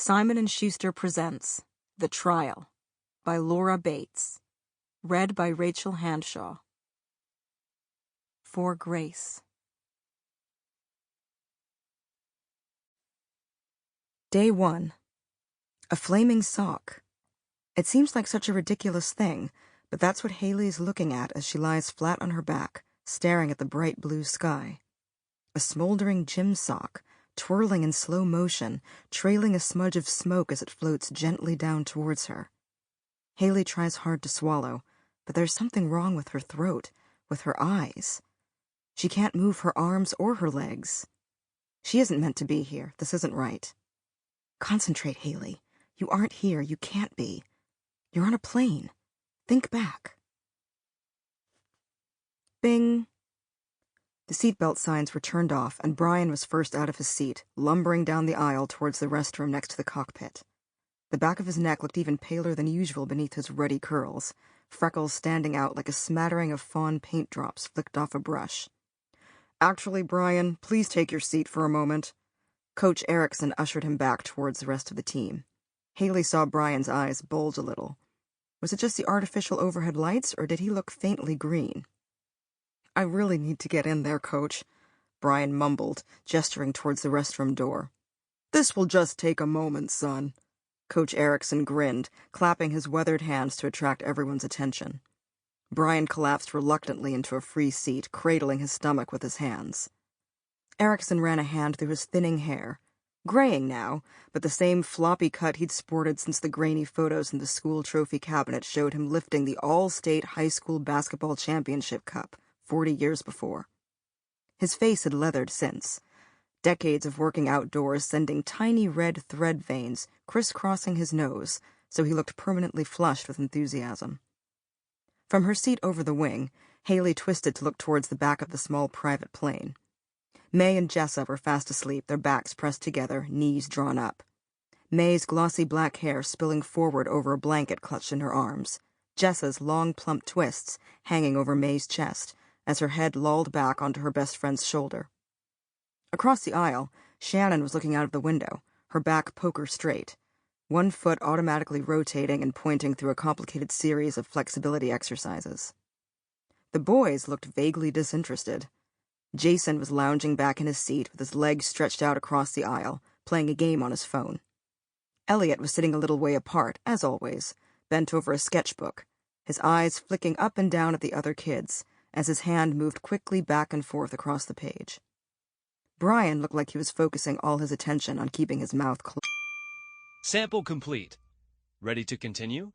Simon & Schuster presents The Trial by Laura Bates. Read by Rachel Handshaw. For Grace. Day 1. A flaming sock. It seems like such a ridiculous thing, but that's what Haley is looking at as she lies flat on her back, staring at the bright blue sky. A smoldering gym sock, twirling in slow motion, trailing a smudge of smoke as it floats gently down towards her. Haley tries hard to swallow, but there's something wrong with her throat, with her eyes. She can't move her arms or her legs. She isn't meant to be here. This isn't right. Concentrate, Haley. You aren't here. You can't be. You're on a plane. Think back. Bing. The seatbelt signs were turned off, and Brian was first out of his seat, lumbering down the aisle towards the restroom next to the cockpit. The back of his neck looked even paler than usual beneath his ruddy curls, freckles standing out like a smattering of fawn paint drops flicked off a brush. "Actually, Brian, please take your seat for a moment." Coach Erickson ushered him back towards the rest of the team. Haley saw Brian's eyes bulge a little. Was it just the artificial overhead lights, or did he look faintly green? "I really need to get in there, Coach," Brian mumbled, gesturing towards the restroom door. "This will just take a moment, son." Coach Erickson grinned, clapping his weathered hands to attract everyone's attention. Brian collapsed reluctantly into a free seat, cradling his stomach with his hands. Erickson ran a hand through his thinning hair, graying now, but the same floppy cut he'd sported since the grainy photos in the school trophy cabinet showed him lifting the all-state high school basketball championship cup 40 years before. His face had leathered since, decades of working outdoors sending tiny red thread veins crisscrossing his nose, so he looked permanently flushed with enthusiasm. From her seat over the wing, Haley twisted to look towards the back of the small private plane. May and Jessa were fast asleep, their backs pressed together, knees drawn up. May's glossy black hair spilling forward over a blanket clutched in her arms, Jessa's long plump twists hanging over May's chest, as her head lolled back onto her best friend's shoulder. Across the aisle, Shannon was looking out of the window, her back poker straight, one foot automatically rotating and pointing through a complicated series of flexibility exercises. The boys looked vaguely disinterested. Jason was lounging back in his seat with his legs stretched out across the aisle, playing a game on his phone. Elliot was sitting a little way apart, as always, bent over a sketchbook, his eyes flicking up and down at the other kids, as his hand moved quickly back and forth across the page. Brian looked like he was focusing all his attention on keeping his mouth closed. Sample complete. Ready to continue?